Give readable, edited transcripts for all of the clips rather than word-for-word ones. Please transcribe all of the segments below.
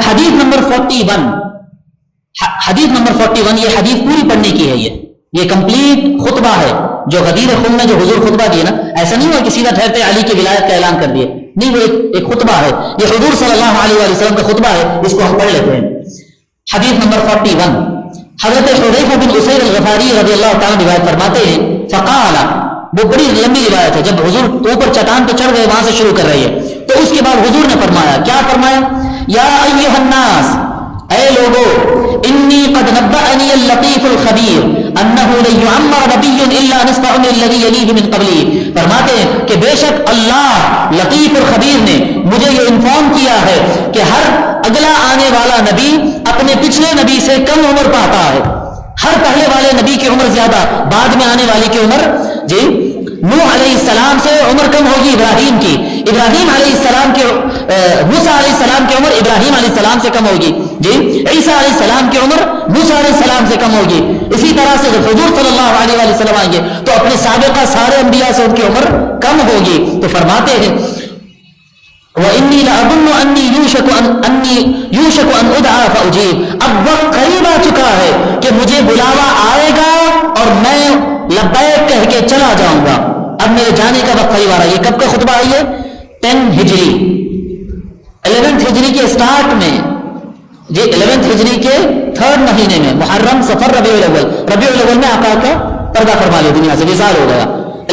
حدیث نمبر 41، حدیث نمبر 41، یہ حدیث پوری پڑھنے کی ہے، یہ کمپلیٹ خطبہ ہے جو غدیر خم میں جو حضور خطبہ دیے نا، ایسا نہیں ہوا کہ سیدھا ٹھہرتے علی کی ولایت کا اعلان کر دیے، نہیں، وہ ایک خطبہ ہے، یہ حضور صلی اللہ علیہ وسلم کا خطبہ ہے، اس کو ہم پڑھ لیتے ہیں۔ حدیث نمبر 41، حضرت حذیفہ بن اسید الغفاری رضی اللہ تعالیٰ روایت فرماتے ہیں، فقال، وہ بڑی لمبی روایت ہے، جب حضور اوپر چٹان پہ چڑھ گئے وہاں سے شروع کر رہی ہے، تو اس کے بعد حضور نے فرمایا، کیا فرمایا؟ یا ایھا الناس، اے لوگو، انی قد نبأنی اللطیف الخبیر انہ لن یعمر نبی الا نصف عمر الذی یلیہ من قبلی، فرماتے ہیں کہ بے شک اللہ لطیف الخبیر نے مجھے یہ انفارم کیا ہے کہ ہر اگلا آنے والا نبی اپنے پچھلے نبی سے کم عمر پاتا ہے، ہر پہلے والے نبی کی عمر زیادہ، بعد میں آنے والے کی عمر، جی، نوح علیہ السلام سے عمر کم ہوگی ابراہیم کی، ابراہیم علیہ السلام کی، موسیٰ علیہ السلام کی عمر ابراہیم علیہ السلام سے کم ہوگی، جی، عیسیٰ علیہ السلام کی عمر موسیٰ علیہ السلام سے کم ہوگی، اسی طرح سے جب حضور صلی اللہ علیہ وسلم آئیں گے تو اپنے سابقہ سارے انبیاء سے ان کی عمر کم ہوگی۔ تو فرماتے ہیں وَإِنِّي لَأَظُنُّ أَنِّي يُوشَكُ أَنْ أُدْعَى فَأُجِيبُ، اب وقت قریب آ چکا ہے کہ مجھے بلاوا آئے گا اور میں لبیک کہہ کے چلا جاؤں گا، اب میرے جانے کا وقت قریب آ رہا ہے۔ یہ کب کا خطبہ ہے؟ یہ 10 ہجری، 11 ہجری کے سٹارٹ میں، جی، 11 ہجری کے 3rd مہینے میں، محرم، صفر، ربیع الاول، ربیع الاول میں آقا کا پردہ فرما لیا، دنیا سے وصال ہو گیا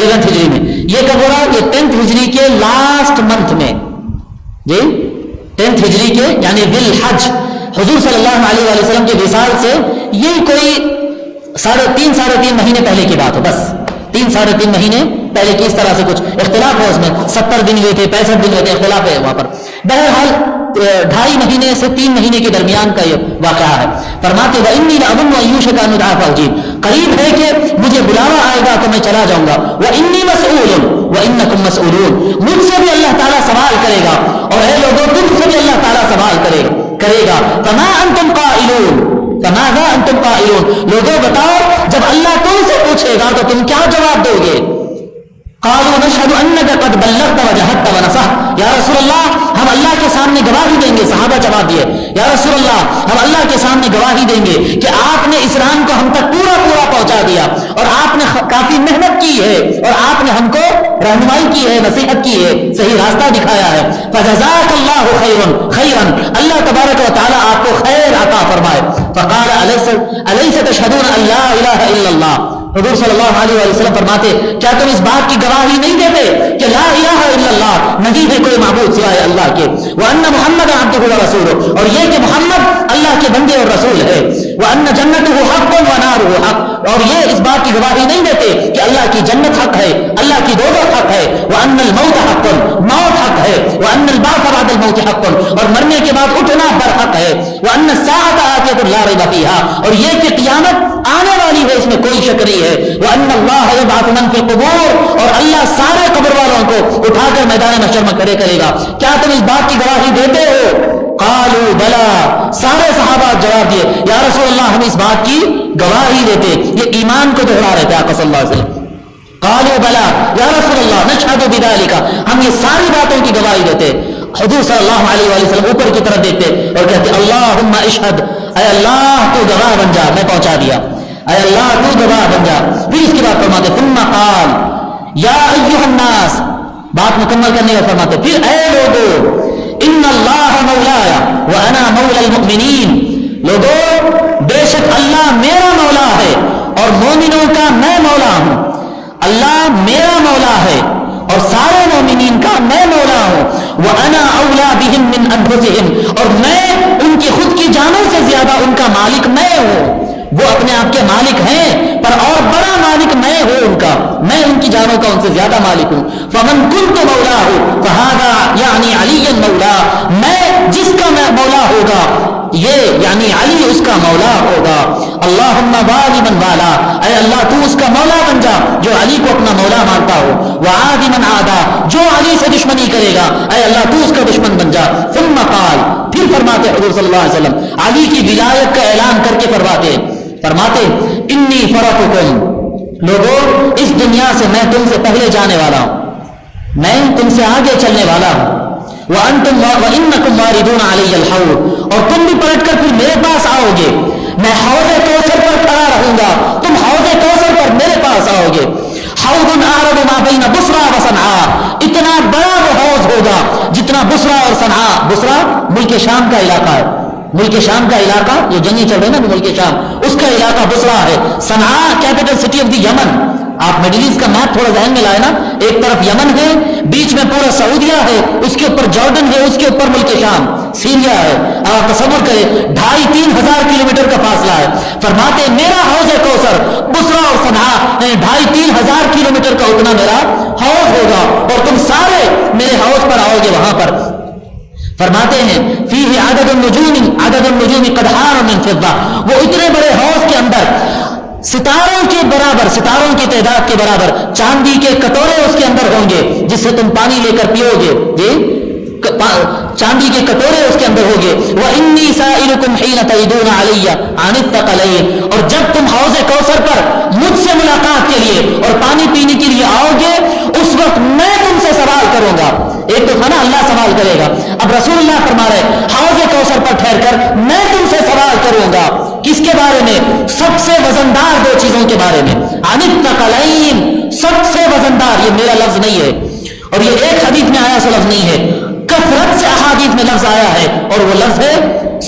11 ہجری میں۔ یہ کب ہو رہا؟ یہ 10 ہجری کے لاسٹ منتھ میں، جی، 10 ہجری کے، یعنی ذی الحج، حضور صلی اللہ علیہ وسلم کے وصال سے یہ کوئی 3.5 مہینے پہلے کی بات ہے، بس 3.5 مہینے پہلے کی، اس طرح سے کچھ اختلاف ہے اس میں، 70 دن ہوئے تھے، 65 دن ہوئے تھے، اختلاف ہے وہاں پر، بہرحال 2.5 مہینے سے 3 مہینے کے درمیان کا یہ واقعہ ہے۔ فرماتے وَإِنِّي لَأَظُنُّ أَن يُوشَكَ أَنْ أُدْعَى فَأُجِيبُ، قریب ہے کہ مجھے بلاوا آئے گا تو میں چلا جاؤں گا، وَإِنِّي مَسْئُولٌ وَإِنَّكُمْ مَسْئُولُونَ، مجھ سے بھی اللہ تعالیٰ سوال کرے گا اور اے لوگوں تم سے بھی اللہ تعالیٰ سوال کرے گا۔ فَمَا أَنْتُمْ قَائِلُونَ فَمَاذَا أَنْتُمْ قَائِلُونَ، لوگوں بتاؤ جب اللہ تم سے پوچھے گا تو تم کیا جواب دو گے؟ قالوا نشهد انك قد بلغت وجهدت ونصحت، یا رسول اللہ ہم اللہ کے سامنے گواہی دیں گے، صحابہ جواب دیے، یا رسول اللہ ہم اللہ کے سامنے گواہی دیں گے کہ آپ نے اسلام کو ہم تک پورا پہنچا دیا اور آپ نے کافی محنت کی ہے اور آپ نے ہم کو رہنمائی کی ہے، نصیحت کی ہے، صحیح راستہ دکھایا ہے۔ فجزاک اللہ خیرا، اللہ تبارک و تعالی آپ کو خیر عطا فرمائے۔ فقال الیس تشهدون ان لا الہ الا اللہ، حضور صلی اللہ علیہ وسلم فرماتے کیا تم اس بات کی گواہی نہیں دیتے کہ لا الہ الا اللہ، نہیں ہے کوئی معبود سوائے اللہ کے، وان محمد عبدہ ورسولہ، اور یہ کہ محمد اللہ کے بندے اور رسول ہے، وان جنتہ حق ونارہ حق، اور یہ اس بات کی گواہی نہیں دیتے کہ اللہ کی جنت حق ہے، اللہ کی دوزخ حق ہے، وان الموت حق، موت حق ہے، وان البعث بعد الموت حق، اور مرنے کے بعد اٹھنا برحق ہے، وان الساعۃ آتیۃ لا ریب فیہا، اور یہ کہ قیامت آنے والی ہے، اس میں کوئی شک نہیں ہے، وان اللہ یبعث من فی القبور، اور اللہ سارے قبر والوں کو اٹھا کر میدان محشر میں کھڑے کرے گا، کیا تم اس بات کی گواہی دیتے ہو؟ قالوا بلا، سارے صحابہ جواب دیے یا رسول اللہ ہم اس بات کی گواہی دیتے، یہ ایمان کو دہرا رہے تھے آقا صلی اللہ علیہ وسلم۔ قالوا بلا یا رسول اللہ نشهد بذلك، ہم یہ ساری باتوں کی گواہی دیتے۔ حضور صلی اللہ علیہ وسلم اوپر کی طرف دیکھتے اور کہتے اللہم اشہد، اے اللہ تو گواہ بن جا، میں پہنچا دیا، اے اللہ تو گواہ بن جا۔ پھر اس کے بعد فرماتے ثم قال یا ایھا الناس، بات مکمل کرنے کا فرماتے پھر اے لوگو ان اللہ مولایا وانا مولا المؤمنین، لوگو بے شک اللہ میرا مولا ہے اور مومنوں کا میں مولا ہوں، اللہ میرا مولا ہے اور سارے مومنین کا میں مولا ہوں، وانا اولا بہم من انفسہم، اور میں ان کی خود کی جانوں سے زیادہ ان کا مالک میں ہوں، وہ اپنے آپ کے مالک ہیں پر اور بڑا مالک میں ہوں ان کا، میں ان کی جانوں کا ان سے زیادہ مالک ہوں۔ فمن کنت مولا ہوں فہذا یعنی علی مولا، میں جس کا میں مولا ہوگا یہ یعنی علی اس کا مولا ہوگا۔ اللہم والی من والا، اے اللہ تو اس کا مولا بن جا جو علی کو اپنا مولا مانتا ہو، وعادی من عادا، جو علی سے دشمنی کرے گا اے اللہ تو اس کا دشمن بن جا۔ ثم قال، پھر فرماتے حضور صلی اللہ علیہ وسلم علی کی ولایت کا اعلان کر کے فرماتے انی فرقکم، لوگوں اس دنیا سے میں تم سے پہلے جانے والا ہوں، میں تم سے آگے چلنے والا ہوں، وَإِنَّكُمْ وَارِدُونَ عَلَيَّ الْحَوْض، اور تم بھی پلٹ کر پھر میرے پاس آؤ گے، میں حوض کوثر پر کھڑا رہوں گا، تم حوض کوثر پر میرے پاس آؤ گے. حوض اعرض ما بین بصرہ و صنعاء، اتنا بڑا وہ حوض ہوگا جتنا بصرہ اور صنعاء، بصرہ ملک شام کا علاقہ ہے، ملک شام کا علاقہ جو جنگیں چل رہے ہیں نا ملک شام، اس کا علاقہ بصرہ ہے. صنعاء کیپٹل سٹی آف دی یمن. آپ مڈل ایسٹ کا میپ تھوڑا ذہن میں لائے نا، ایک طرف یمن ہے، بیچ میں پورا سعودیہ ہے، اس کے اوپر جارڈن ہے، اس کے اوپر ملک شام سیریا ہے. آپ تصور کریں 2,500-3,000 کلومیٹر کا فاصلہ ہے. فرماتے ہیں میرا حوض کوثر بصرہ اور صنعاء 2,500-3,000 کلومیٹر کا اتنا میرا حوض ہوگا، اور تم سارے میرے حوض پر آؤ گے. وہاں پر فرماتے ہیں فیہ عدد النجوم قدحان من فضہ، وہ اتنے بڑے حوض کے اندر ستاروں کے برابر، ستاروں کی تعداد کے برابر چاندی کے کٹورے اس کے اندر ہوں گے جس سے تم پانی لے کر پیو گے. جی چاندی کے کٹورے اس کے اندر ہوں گے. وَإِنِّي سَائِلُكُمْ حِينَ تَعِدُونَ عَلَيَّ عَنِ الثَّقَلَيْنِ، اور جب تم حوض کوثر پر مجھ سے ملاقات کے لیے اور پانی پینے کے لیے آؤ گے، اس وقت میں تم سے سوال کروں گا. ایک تو تھا نا اللہ سوال کرے گا، اب رسول اللہ فرما رہے حوض کوثر پر ٹھہر کر میں تم سے سوال کروں گا. کس کے بارے میں؟ سب سے وزندار دو چیزوں کے بارے میں. عن الثقلین، سب سے وزندار، یہ میرا لفظ نہیں ہے اور یہ ایک حدیث میں آیا سو لفظ نہیں ہے، کثرت سے احادیث میں لفظ آیا ہے اور وہ لفظ ہے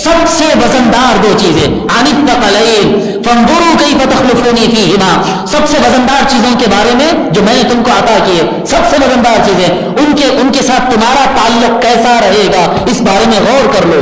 سب سے وزندار دو چیزیں. عن الثقلین فانظروا کیف تخلفون فیہما، سب سے وزندار چیزوں کے بارے میں جو میں نے تم کو عطا کیے، سب سے وزندار چیزیں، ان کے ساتھ تمہارا تعلق کیسا رہے گا اس بارے میں غور کر لو.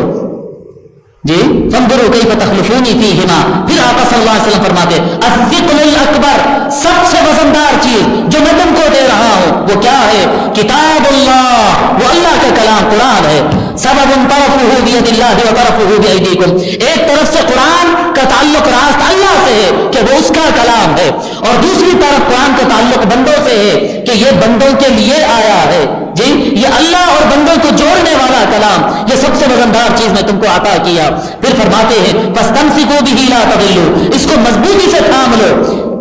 جی فانظروا کیف تخلفون فیہما. پھر آقا صلی اللہ علیہ وسلم فرماتے الثقل الاکبر، سب سے وزندار چیز جو میں تم کو دے رہا ہوں وہ کیا ہے؟ کتاب اللہ، وہ اللہ کا کلام قرآن ہے. سبب طرفہ بید اللہ و طرفہ بایدیکم، ایک طرف سے قرآن کا تعلق راست اللہ سے ہے کہ وہ اس کا کلام ہے، اور دوسری طرف قرآن کا تعلق بندوں سے ہے کہ یہ بندوں کے لیے آیا ہے. جی یہ اللہ اور بندوں کو جوڑنے والا کلام، یہ سب سے وزندار چیز میں تم کو عطا کیا. پھر فرماتے ہیں فاستمسکوا بہ لا تضلوا، اس کو مضبوطی سے تھام لو،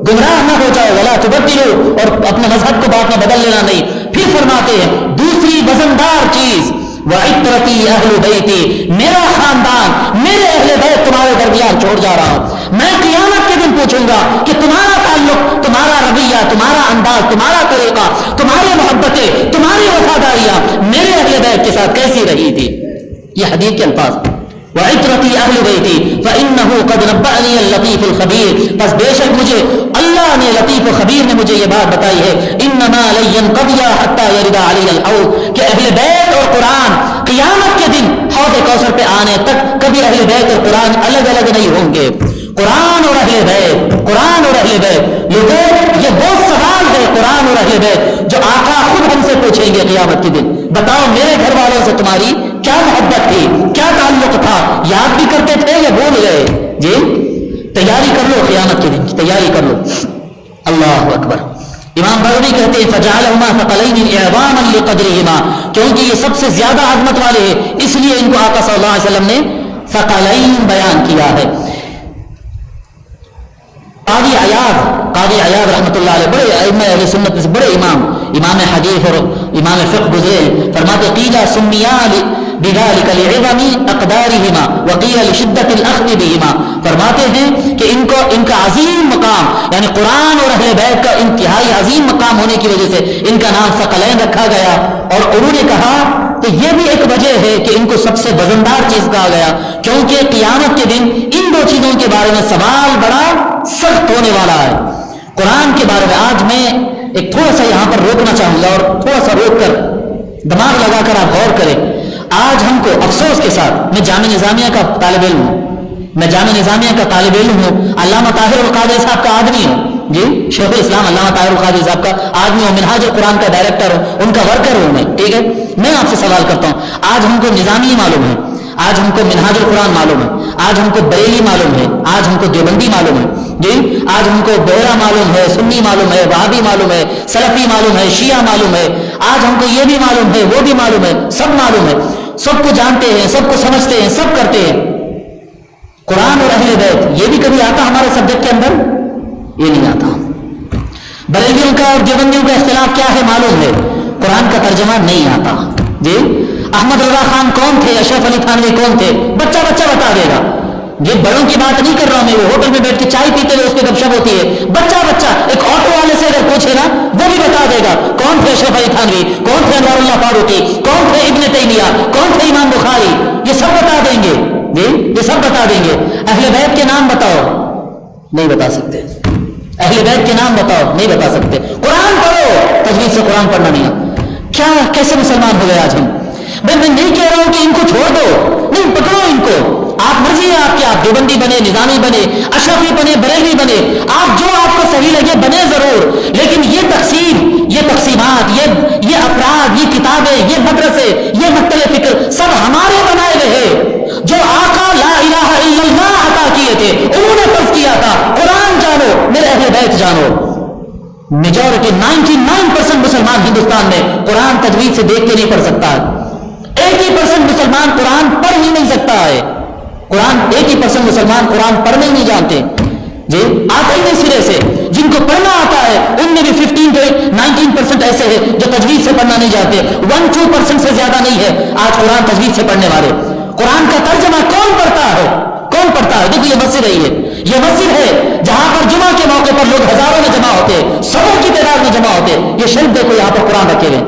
گمراہ نہ ہو جاؤ. ولا تبدلوا، اور اپنے مذہب کو بعد میں بدل لینا نہیں. پھر فرماتے ہیں دوسری وزندار چیز وعترتی اہل بیتی، میرا خاندان، میرے اہل بیت تمہارے درمیان چھوڑ جا رہا ہوں. میں قیامت کے دن پوچھوں گا کہ تمہارا تعلق، تمہارا رویہ، تمہارا انداز، تمہارا طریقہ، تمہاری محبتیں، تمہاری وفاداریاں میرے اہل بیت کے ساتھ کیسی رہی تھی. یہ حدیث کے الفاظ. وعترتی اہل بیتی فانہ قد نبأنی اللطیف الخبیر، بس بے شک مجھے اللہ نے، لطیف و خبیر نے مجھے یہ بات بتائی ہے. انما لن ينقضي حتى يرد علی الحوض، کہ اہل بیت اور قرآن قیامت کے دن حوض کوثر پہ آنے تک کبھی اہل بیت اور قرآن الگ الگ نہیں ہوں گے. قرآن اور اہل بیت، قرآن اور اہل بیت. لوگوں یہ وہ سوال ہے قرآن اور اہل بیت جو آقا خود ہم سے پوچھیں گے قیامت کے دن. بتاؤ میرے گھر والوں سے تمہاری کیا محبت تھی، کیا تعلق تھا، یاد بھی کرتے تھے یا بھول گئے؟ جی تیاری کر لو، قیامت کے دن کی تیاری کر لو. اللہ اکبر. امام بغوی کہتے ہیں فجعلهما ثقلین اعظاما لقدرهما، کیونکہ یہ سب سے زیادہ عظمت والے ہیں اس لیے ان کو آقا صلی اللہ علیہ وسلم نے ثقلین بیان کیا ہے. قاضی عیاض رحمۃ اللہ علیہ بڑے ائمہ اہل سنت سے بڑے امام حدیث اور امام فقہ گزرے، فرماتے قیل سمیا بذلک لعظم اقدارہما وقیل لشدت الاخذ بہما. فرماتے ہیں کہ ان کا عظیم مقام، یعنی قرآن اور اہل بیت کا انتہائی عظیم مقام ہونے کی وجہ سے ان کا نام ثقلین رکھا گیا. اور انہوں نے کہا کہ یہ بھی ایک وجہ ہے کہ ان کو سب سے وزندار چیز کہا گیا، کیونکہ قیامت کے دن ان دو چیزوں کے بارے میں سوال بڑا سخت ہونے والا ہے. قرآن کے بارے میں آج میں ایک تھوڑا سا یہاں پر روکنا چاہوں گا، اور تھوڑا سا روک کر دماغ لگا کر آپ غور کریں. آج ہم کو افسوس کے ساتھ، میں جامعہ نظامیہ کا طالب علم ہوں، علامہ طاہر القادری صاحب کا آدمی ہوں. جی شیخ الاسلام علامہ طاہر القادری صاحب کا آدمی ہوں، منہاج القرآن کا ڈائریکٹر ہوں، ان کا ورکر ہوں میں. ٹھیک ہے، میں آپ سے سوال کرتا ہوں، آج ہم کو نظامی معلوم ہے، آج ہم کو منہاج القرآن معلوم ہے، آج ہم کو بریلی معلوم ہے، آج ہم کو دیوبندی معلوم ہے، جی آج ہم کو بہرا معلوم ہے، سنی معلوم ہے، وہابی معلوم ہے، سلفی معلوم ہے، شیعہ معلوم ہے، آج ہم کو یہ بھی معلوم ہے، وہ بھی معلوم ہے، سب معلوم ہے، سب کو جانتے ہیں، سب کو سمجھتے ہیں، سب کرتے ہیں. قرآن اور اہل بیت یہ بھی کبھی آتا ہمارے سبجیکٹ کے اندر؟ یہ نہیں آتا. بریلیوں کا اور دیوبندیوں کا اختلاف کیا ہے معلوم ہے، قرآن کا ترجمہ نہیں آتا. جی احمد رضا خان کون تھے, اشرف علی تھانوی کون تھے, بچہ بچہ بتا دے گا. یہ بڑوں کی بات نہیں کر رہا ہوں میں, وہ ہوٹل میں بیٹھ کے چائے پیتے ہوئے اس پہ گپ شپ ہوتی ہے, بچہ بچہ ایک آٹو والے سے اگر پوچھے نا وہ بھی بتا دے گا کون تھے اشرف علی تھانوی, کون تھے انوار اللہ فاروقی, کون تھے ابن تیمیہ, کون تھے امام بخاری, یہ سب بتا دیں گے جی, یہ سب بتا دیں گے. اہل بیت کے نام بتاؤ, نہیں بتا سکتے. اہل بیت کے نام بتاؤ, نہیں بتا سکتے. قرآن پڑھو, تجوید سے قرآن پڑھنا نہیں. کیا کیسے مسلمان ہو گئے آج ہم؟ میں نہیں کہہ رہا ہوں کہ ان کو چھوڑ دو, نہیں پکڑو ان کو, آپ مرضی ہے آپ کی, آپ دیوبندی بنے, نظامی بنے, اشرفی بنے, بریلوی بنے, آپ جو آپ کو صحیح لگے بنے ضرور, لیکن یہ تقسیم, یہ تقسیمات, یہ افراد, یہ کتابیں, یہ مدرسے, یہ مختلف فکر سب ہمارے بنائے ہوئے ہیں. جو آقا لا الہ الا اللہ عطا کیے تھے انہوں نے فرض کیا تھا قرآن جانو, میرے اہل بیت جانو. میجورٹی 99% مسلمان ہندوستان میں قرآن تجوید سے دیکھ کے نہیں پڑھ سکتا ہے. 80% مسلمان قرآن پڑھ ہی نہیں سکتا ہے. قرآن 80% مسلمان قرآن پڑھنے ہی نہیں جانتے جی, آتا ہی نہیں سرے سے. جن کو پڑھنا آتا ہے ان میں بھی 15-19% ایسے ہیں جو تجوید سے پڑھنا نہیں جانتے. 1-2% سے زیادہ نہیں ہے آج قرآن تجوید سے پڑھنے والے. قرآن کا ترجمہ کون پڑھتا ہے, کون پڑھتا ہے؟ دیکھو یہ مسجد ہے, یہ مسجد ہے جہاں پر جمعہ کے موقع پر لوگ ہزاروں میں جمع ہوتے, سووں کی تعداد میں جمع ہوتے. یہ شریف دیکھو یہاں پر قرآن رکھے ہوئے.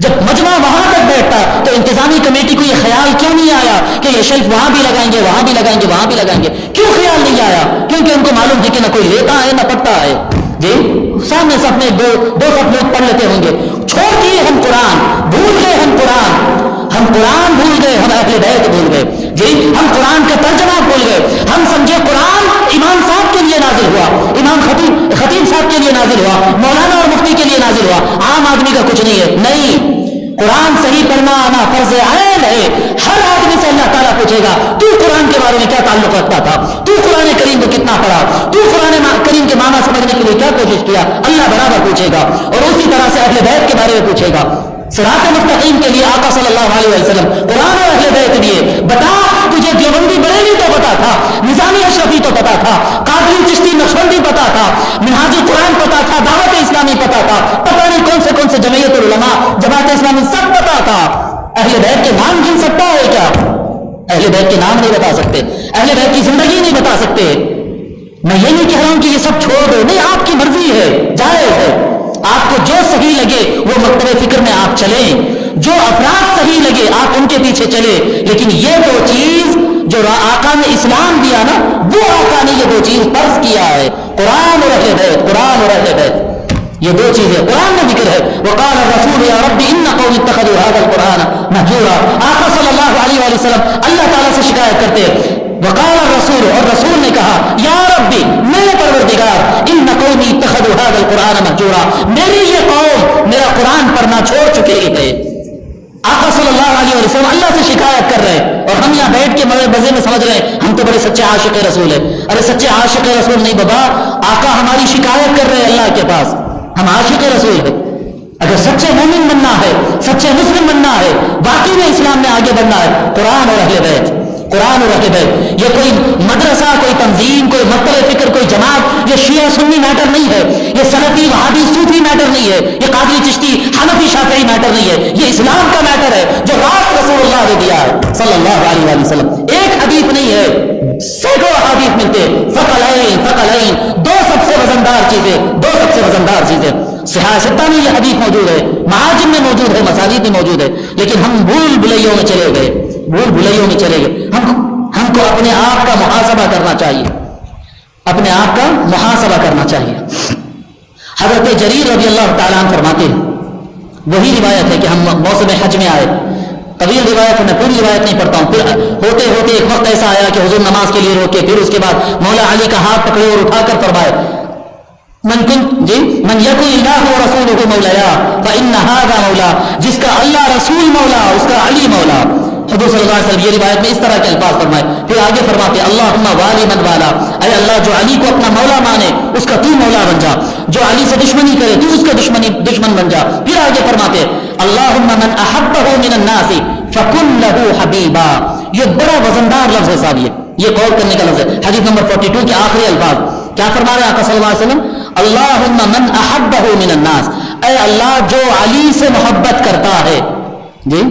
جب مجمع وہاں تک بیٹھتا تو انتظامی کمیٹی کو یہ خیال کیوں نہیں آیا کہ یہ شیلف وہاں بھی لگائیں گے, وہاں بھی لگائیں گے, وہاں بھی لگائیں گے؟ کیوں خیال نہیں آیا؟ کیونکہ ان کو معلوم تھی کہ نہ کوئی لیتا ہے نہ پڑھتا ہے جی. سامنے سب میں دو سب لوگ پڑھ لیتے ہوں گے. چھوڑ دیے ہم قرآن, بھول گئے ہم قرآن بھول گئے, ہم اہل بیت بھول گئے جی, ہم قرآن کا ترجمہ بھول گئے. ہم سمجھے قرآن امام صاحب کے لیے نازل ہوا, امام خطیب صاحب کے لیے نازل ہوا, مولانا اور مفتی کے لیے نازل ہوا, عام آدمی کا کچھ نہیں ہے. نہیں, قرآن صحیح پڑھنا آنا فرض عین ہے. ہر آدمی سے اللہ تعالیٰ پوچھے گا تو قرآن کے بارے میں کیا تعلق رکھتا تھا, تو قرآن کریم کو کتنا پڑھا, تو قرآن کریم کے معنی سمجھنے کے لیے کیا کوشش کیا. اللہ برابر پوچھے گا. اور اسی طرح سے اہل بیت کے بارے میں پوچھے گا. صراط مستقیم کے لیے آقا صلی اللہ علیہ وسلم قرآن اور اہل بیت دیے. بتا تجھے دیوبندی بریلوی تو پتا تھا, نظامی اشرفی تو پتا تھا, قادری چشتی نقشبندی پتا تھا, منہاج القرآن پتا تھا, دعوت اسلامی پتا تھا, پتہ نہیں کون سے جمعیت العلماء, جماعت اسلامی سب پتا تھا. اہل بیت کے نام گن سکتا ہے کیا؟ اہل بیت کے نام نہیں بتا سکتے, اہل بیت کی زندگی نہیں بتا سکتے. میں یہ نہیں کہہ رہا ہوں کہ یہ سب چھوڑ دو, نہیں, آپ کی مرضی ہے, جائز ہے. آپ کو جو صحیح لگے وہ مکتب فکر میں آپ چلیں, جو افراد صحیح لگے آپ ان کے پیچھے چلے. لیکن یہ دو چیز جو آقا نے اسلام دیا نا, وہ آقا نے یہ دو چیز فرض کیا ہے, قرآن اور اہل بیت, قرآن اور اہل بیت. یہ دو چیزیں قرآن میں ذکر ہے. وقال الرسول یا رب ان قوم اتخذوا هذا القرآن مهجورا. آقا صلی اللہ علیہ وسلم اللہ تعالیٰ سے شکایت کرتے. وقال الرسول, اور رسول نے کہا, یا ربی, میرے پروردگار, ان قومی اتخذوا هذا القرآن مهجورا, میری یہ قوم میرا قرآن پڑھنا چھوڑ چکے ہیں. آقا صلی اللہ علیہ وسلم اللہ سے شکایت کر رہے ہیں اور ہم یہاں بیٹھ کے مزے میں سمجھ رہے ہیں ہم تو بڑے سچے عاشق رسول ہیں. ارے سچے عاشق رسول نہیں بابا, آقا ہماری شکایت کر رہے ہیں اللہ کے پاس, ہم عاشق رسول ہیں. اگر سچے مومن بننا ہے, سچے مسلم بننا ہے, واقعی میں اسلام میں آگے بننا ہے, قرآن اور اہل بیت, قرآن اور اہل بیت. یہ کوئی مدرسہ, کوئی تنظیم, کوئی مختلف فکر, کوئی جماعت, یہ شیعہ سنی میٹر نہیں ہے, یہ سلفی وہابی صوفی میٹر نہیں ہے, یہ قادری چشتی حنفی شافعی میٹر نہیں ہے. یہ اسلام کا میٹر ہے جو راست رسول اللہ نے دیا ہے صلی اللہ علیہ وسلم. ایک حدیث نہیں ہے, سینکڑوں حدیث ملتے. ثقلین, دو سب سے وزندار چیزیں, دو سب سے وزندار چیزیں. صحیح ستہ میں یہ حدیث موجود ہے, معاجم میں موجود ہے, مساجد میں موجود ہے, لیکن ہم بھول بھلائیوں میں چلے گئے, بھول بھلائیوں میں چلے گئے. ہم کو اپنے آپ کا محاسبہ کرنا چاہیے, اپنے آپ کا محاسبہ کرنا چاہیے. حضرت جریر رضی اللہ تعالیٰ عنہ فرماتے ہیں, وہی روایت ہے کہ ہم موسم حج میں آئے, طویل روایت ہے, میں پوری روایت نہیں پڑھتا ہوں. پھر ہوتے ہوتے ایک وقت ایسا آیا کہ حضور نماز کے لیے روکے, پھر اس کے بعد مولا علی کا ہاتھ پکڑے اور اٹھا کر فرمائے, من یکن اللہ و رسولہ مولایا فإن ھذا مولا, جس کا اللہ رسول مولا اس کا علی مولا. حضور صلی اللہ علیہ وسلم یہ روایت میں اس طرح کے الفاظ فرمائے. پھر آگے فرماتے اللہم والی من والا, اے اللہ جو علی کو اپنا مولا مانے اس کا تو مولا بن جا, جو علی سے دشمنی کرے تو اس کا دشمن بن جا. پھر آگے فرماتے اللہم من احبہ من الناس فکن لہ حبیبا. یہ بڑا وزندار لفظ ہے صاحب, یہ غور کرنے کا لفظ ہے. حدیث نمبر 42 کے آخری الفاظ کیا فرما رہے ہیں آقا صلی اللہ علیہ وسلم, اللہم من احبہ من الناس, اے اللہ جو علی سے محبت کرتا ہے, جی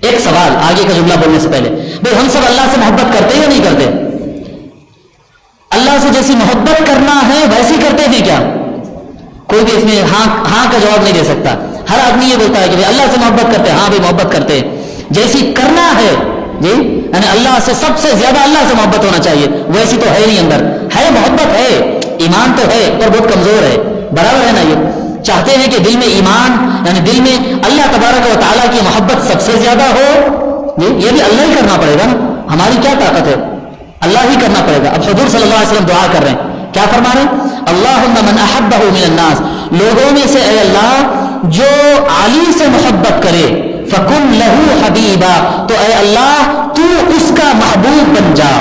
ایک سوال آگے کا جملہ بولنے سے پہلے، بھائی ہم سب اللہ سے محبت کرتے یا نہیں کرتے؟ اللہ سے جیسی محبت کرنا ہے ویسی کرتے ہیں کیا؟ کوئی بھی اس میں ہاں کا جواب نہیں دے سکتا. ہر آدمی یہ بولتا ہے کہ اللہ سے محبت کرتے ہیں، ہاں بھی محبت کرتے ہیں. جیسی کرنا ہے جی، یعنی اللہ سے سب سے زیادہ اللہ سے محبت ہونا چاہیے، ویسی تو ہے نہیں. اندر ہے محبت، ہے ایمان تو ہے پر بہت کمزور ہے. برابر ہے نا؟ یہ چاہتے ہیں کہ دل میں ایمان یعنی دل میں اللہ تبارک و تعالیٰ کی محبت سب سے زیادہ ہو. یہ بھی اللہ ہی کرنا پڑے گا نا، ہماری کیا طاقت ہے؟ اللہ ہی کرنا پڑے گا. اب حضور صلی اللہ علیہ وسلم دعا کر رہے ہیں، کیا فرما رہے ہیں؟ اللہم من احبہ من الناس، لوگوں میں سے اے اللہ جو علی سے محبت کرے، فکن لہو حبیبا، تو اے اللہ تو اس کا محبوب بن جا.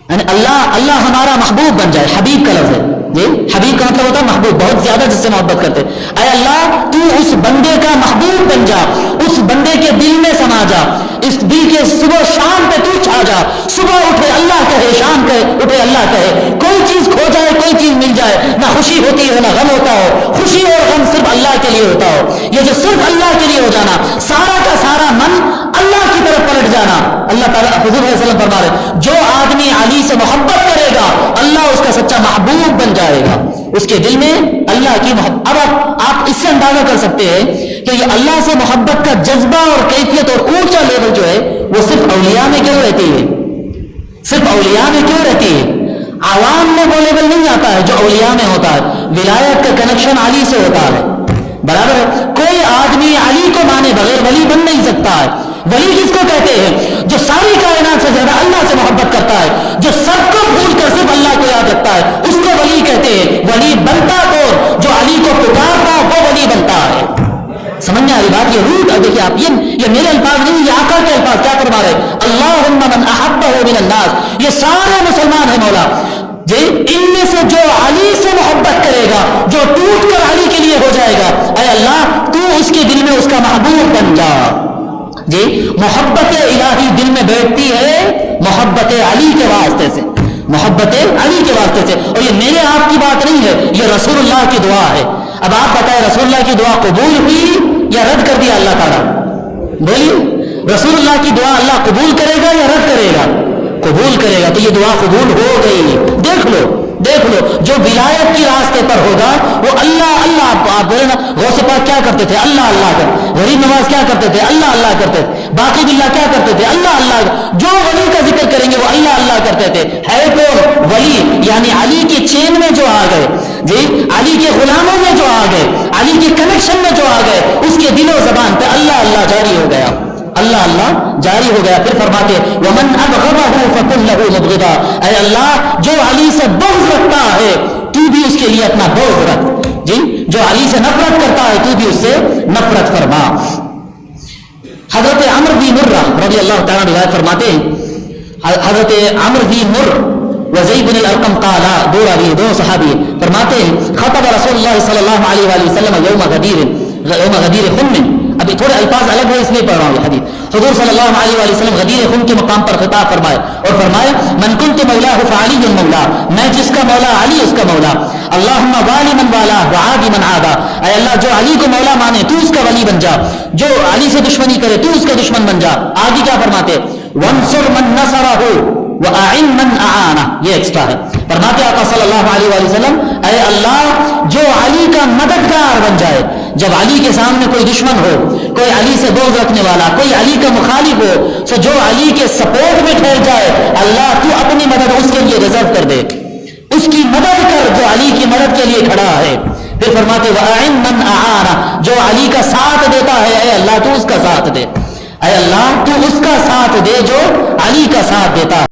یعنی اللہ ہمارا محبوب بن جائے. حبیب کا لفظ ہے جی، حبیب کا مطلب ہوتا ہے محبوب، بہت زیادہ جس سے محبت کرتے. اے اللہ تو اس بندے کا محبوب بن جا، اس بندے کے دل میں سما جا، اس دل کے صبح شام پہ تو چھا جا. صبح اٹھے اللہ کہے، شام کہے اٹھے اللہ کہے. کوئی چیز کھو جائے، کوئی چیز مل جائے، نہ خوشی ہوتی ہے نہ غم ہوتا ہو. خوشی اور غم صرف اللہ کے لیے ہوتا ہو. یہ جو صرف اللہ کے لیے ہو جانا، سارا کا سارا من اللہ کی طرف پلٹ جانا. اللہ تعالیٰ حضور صلی اللہ علیہ وسلم فرما رہے جو آدمی علی سے محبت کرے گا اللہ اس کا سچا محبوب بن جائے گا. اس کے دل میں اللہ کی محبت. اب آپ اس سے اندازہ کر سکتے ہیں کہ یہ اللہ سے محبت کا جذبہ اور کیفیت اور اونچا لیول جو ہے وہ صرف اولیاء میں کیوں رہتی ہے؟ صرف اولیاء میں کیوں رہتی ہے؟ عوام میں وہ لیول نہیں آتا ہے جو اولیاء میں ہوتا ہے. ولایت کا کنیکشن علی سے ہوتا ہے. برابر ہے؟ کوئی آدمی علی کو مانے بغیر ولی بن نہیں سکتا ہے. ولی کس کو کہتے ہیں؟ جو ساری کائنات سے زیادہ اللہ سے محبت کرتا ہے، جو سب کو بھول کر صرف اللہ کو یاد رکھتا ہے، اس کو ولی کہتے ہیں. ولی بنتا کون؟ جو علی کو پکارتا وہ ولی بنتا ہے. سمجھنے والی بات یہ روٹ. اب دیکھیے آپ، یہ میرے الفاظ نہیں، یہ آقا کے الفاظ. کیا فرما رہے؟ اللہم من احبہ من الناس. یہ سارے مسلمان ہیں مولا جی، ان میں سے جو علی سے محبت کرے گا، جو ٹوٹ کر علی کے لیے ہو جائے گا، اے اللہ تو اس کے دل میں اس کا محبوب بن جا. جی، محبت الہی دل میں بیٹھتی ہے محبت علی کے واسطے سے، محبت علی کے واسطے سے. اور یہ میرے آپ کی بات نہیں ہے، یہ رسول اللہ کی دعا ہے. اب آپ بتائیں رسول اللہ کی دعا قبول ہوئی یا رد کر دیا اللہ تعالیٰ؟ بولیے، رسول اللہ کی دعا اللہ قبول کرے گا یا رد کرے گا؟ قبول کرے گا. تو یہ دعا قبول ہو گئی. دیکھ لو جو ولایت کے راستے پر ہوگا وہ اللہ اللہ. آپ بولے نا غوث پاک کیا کرتے تھے؟ اللہ اللہ کر. غریب نواز کیا کرتے تھے؟ اللہ اللہ کرتے تھے. باقی باللہ کیا کرتے تھے؟ اللہ اللہ. جو ولی کا ذکر کریں گے وہ اللہ اللہ کرتے تھے. ہے کون؟ ولی، یعنی علی کی چین میں جو آ گئے جی، علی کے غلاموں میں جو آ گئے، علی کے کنیکشن میں جو آ گئے، اس کے دل و زبان پہ اللہ اللہ جاری ہو گیا. اللہ اللہ جاری ہو گیا. پھر فرماتے ومن ابغضہ فکن لہ مبغضا. اے اللہ جو علی سے بغض رکھتا ہے تو بھی اس کے لیے اپنا بغض رکھ. جی، جو علی سے نفرت کرتا ہے تو بھی اس سے نفرت فرما. حضرت عمرو بن مرہ رضی اللہ تعالیٰ روایت فرماتے ہیں، حضرت عمرو بن مرہ وزید بن الارقم قالا، دو راوی دو صحابی فرماتے ہیں خطب رسول اللہ صلی اللہ علیہ وآلہ وسلم یوم غدیر خم. ابھی تھوڑے الفاظ الگ ہے اس لیے پڑھ رہا ہوں یہ حدیث. حضور صلی اللہ علیہ وآلہ وسلم غدیر خم کے مقام پر خطاب فرمائے اور فرمائے من کنت مولا فعلی مولا، میں جس کا مولا علی اس کا مولا. اللہم والی من والا وعادی من عادا. اے اللہ جو علی کو مولا مانے تو اس کا ولی بن جا، جو علی سے دشمنی کرے تو اس کا دشمن بن جا. آگے کیا فرماتے؟ وانصر من نصرہ وَأَعِنْ مَنْ أَعَانَ. یہ ایکسٹرا ہے. فرماتے آقا صلی اللہ علیہ وآلہ وسلم اے اللہ جو علی کا مددگار بن جائے. جب علی کے سامنے کوئی دشمن ہو، کوئی علی سے بغض رکھنے والا، کوئی علی کا مخالف ہو، تو جو علی کے سپورٹ میں ٹھہر جائے اللہ تو اپنی مدد اس کے لیے ریزرو کر دے، اس کی مدد کر جو علی کی مدد کے لیے کھڑا ہے. پھر فرماتے وَأَعِنْ مَنْ أَعَانَ. جو علی کا ساتھ دیتا ہے اے اللہ تو اس کا ساتھ دے. اے اللہ تو اس کا ساتھ دے جو علی کا ساتھ دیتا ہے.